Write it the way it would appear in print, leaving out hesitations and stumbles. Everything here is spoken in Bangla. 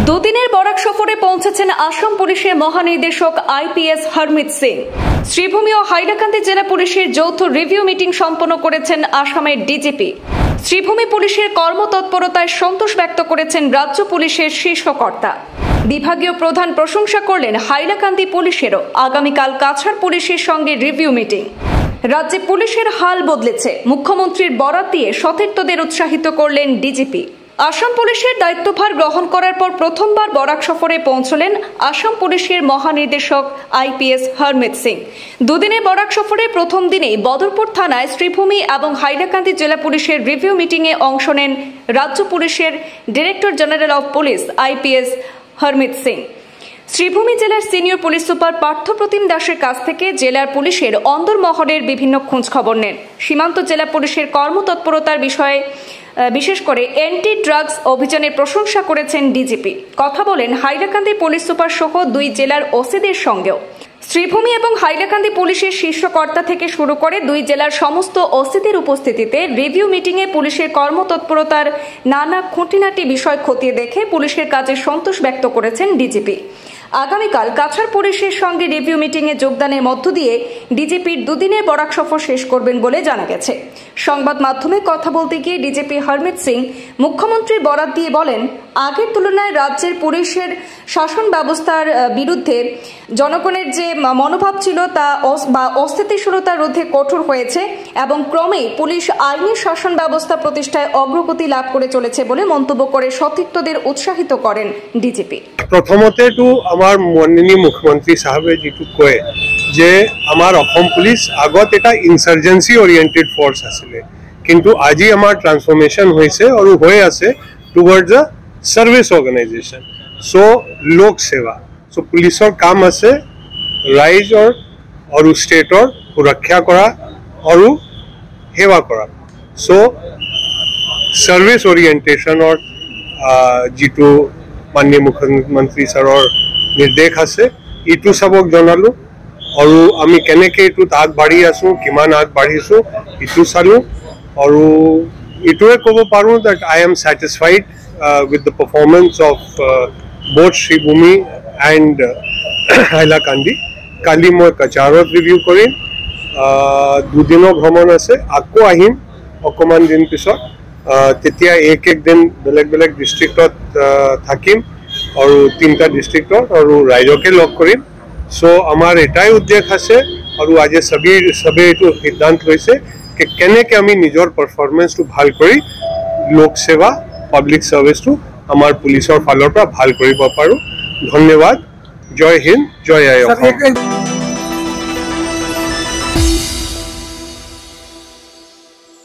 দুদিনের বরাক সফরে পৌঁছেছেন আসাম পুলিশের মহানির্দেশক আইপিএস হরমিত সিং। শ্রীভূমি ও হাইলাকান্দি জেলা পুলিশের যৌথ রিভিউ মিটিং সম্পন্ন করেছেন আসামের ডিজিপি। শ্রীভূমি পুলিশের কর্মতৎপরতায় সন্তোষ ব্যক্ত করেছেন রাজ্য পুলিশের শীর্ষ কর্তা। বিভাগীয় প্রধান প্রশংসা করলেন হাইলাকান্দি পুলিশেরও। আগামীকাল কাছাড় পুলিশের সঙ্গে রিভিউ মিটিং। রাজ্যে পুলিশের হাল বদলেছে, মুখ্যমন্ত্রীর বরাত দিয়ে সতীর্থদের উৎসাহিত করলেন ডিজিপি। আসাম পুলিশের দায়িত্বভার গ্রহণ করার পর প্রথমবার বরাক সফরে পৌঁছলেন আসাম পুলিশের মহানির্দেশক আইপিএস হরমিত সিং। দুদিনের বরাক সফরে প্রথম দিনেই বদরপুর থানায় শ্রীভূমি এবং হাইলাকান্দি জেলা পুলিশের রিভিউ মিটিংয়ে অংশ নেন রাজ্য পুলিশের director general of police IPS Harmit Singh. Sribhumi জেলার সিনিয়র পুলিশ সুপার পার্থপ্রতিম দাসের কাছ থেকে জেলার পুলিশের অন্দরমহলের বিভিন্ন খোঁজখবর নেন। সীমান্ত জেলা পুলিশের কর্মতৎপরতার বিষয়ে বিশেষ করে অ্যান্টি ড্রাগস অভিযানের প্রশংসা করেছেন ডিজিপি। কথা বলেন হাইলাকান্দি পুলিশ সুপার সহ দুই জেলার ওসিদের সঙ্গেও। শ্রীভূমি এবং হাইলাকান্দি পুলিশের শীর্ষ কর্তা থেকে শুরু করে দুই জেলার সমস্ত ওসিদের উপস্থিতিতে রিভিউ মিটিংয়ে পুলিশের কর্মতৎপরতার নানা খুঁটিনাটি বিষয় খতিয়ে দেখে পুলিশের কাজে সন্তোষ ব্যক্ত করেছেন ডিজিপি। আগামীকাল কাছাড় পুলিশের সঙ্গে রিভিউ মিটিংয়ে যোগদানের মধ্য দিয়ে ডিজিপির দুদিনের বরাক সফর শেষ করবেন বলে জানা গেছে। সংবাদ মাধ্যমে কথা বলতে গিয়ে ডিজিপি হরমিত সিং মুখ্যমন্ত্রীর বরাত দিয়ে বলেন, আগের তুলনায় রাজ্যের পুলিশের শাসন ব্যবস্থার বিরুদ্ধে জনগণের যে মনোভাব ছিল তা বা অস্থিতিশীলতা রোধে কঠোর হয়েছে এবং ক্রমেই পুলিশ আইনি শাসন ব্যবস্থা প্রতিষ্ঠায় অগ্রগতি লাভ করে চলেছে বলে মন্তব্য করে সতীর্থদের উৎসাহিত করেন ডিজিপি। প্রথমতে আমার মাননীয় মুখ্যমন্ত্রী সাহেবে যেটু কয়ে যে আমার অসম পুলিশ আগত এটা ইনসার্জেন্সি ওরিয়েন্টেড ফোর্স আছিলে, কিন্তু আজি আমার ট্রান্সফরমেশন হয়েছে আর হয়ে আছে টুয়ার্ডস আ সার্ভিস অর্গানাইজেশন। সো লোক সেবা, সো পুলিশের কাম আছে রাইজর আর স্টেটর সুরক্ষা করা আর সেবা করা। সো সার্ভিস ওরিয়েন্টেশনৰ যেটো মাননীয় মুখ্যমন্ত্ৰী ছাৰৰ নিৰ্দেশ আছে এইটো চাবক জনালো আৰু আমি কেনেকৈ এইটোত আগবাঢ়ি আছো, কিমান আগবাঢ়িছো এইটো চালো আৰু এইটোৱে ক'ব পাৰোঁ that I am satisfied with the performance of both Shribhumi and Hailakandi. কালি মই কাছাৰত ৰিভিউ কৰিম, দুদিনৰ ভ্ৰমণ আছে, আকৌ আহিম অকণমান দিন পিছত। তেতিয়া এক দিন বেলেগ বেলেগ ডিষ্ট্ৰিক্টত থাকিম আৰু 3টা ডিষ্ট্ৰিক্টত আৰু ৰাইজকে লগ কৰিম। সো আমাৰ এটাই উদ্দেশ্য আছে আৰু আজি চবে এইটো সিদ্ধান্ত লৈছে যে কেনেকৈ আমি নিজৰ পাৰফৰ্মেঞ্চটো ভাল কৰি লোকসেৱা পাব্লিক সাৰ্ভিসটো আমাৰ পুলিচৰ ফালৰ পৰা ভাল কৰিব পাৰোঁ। ধন্যবাদ। জয় হিন্দ, জয় আই অসম।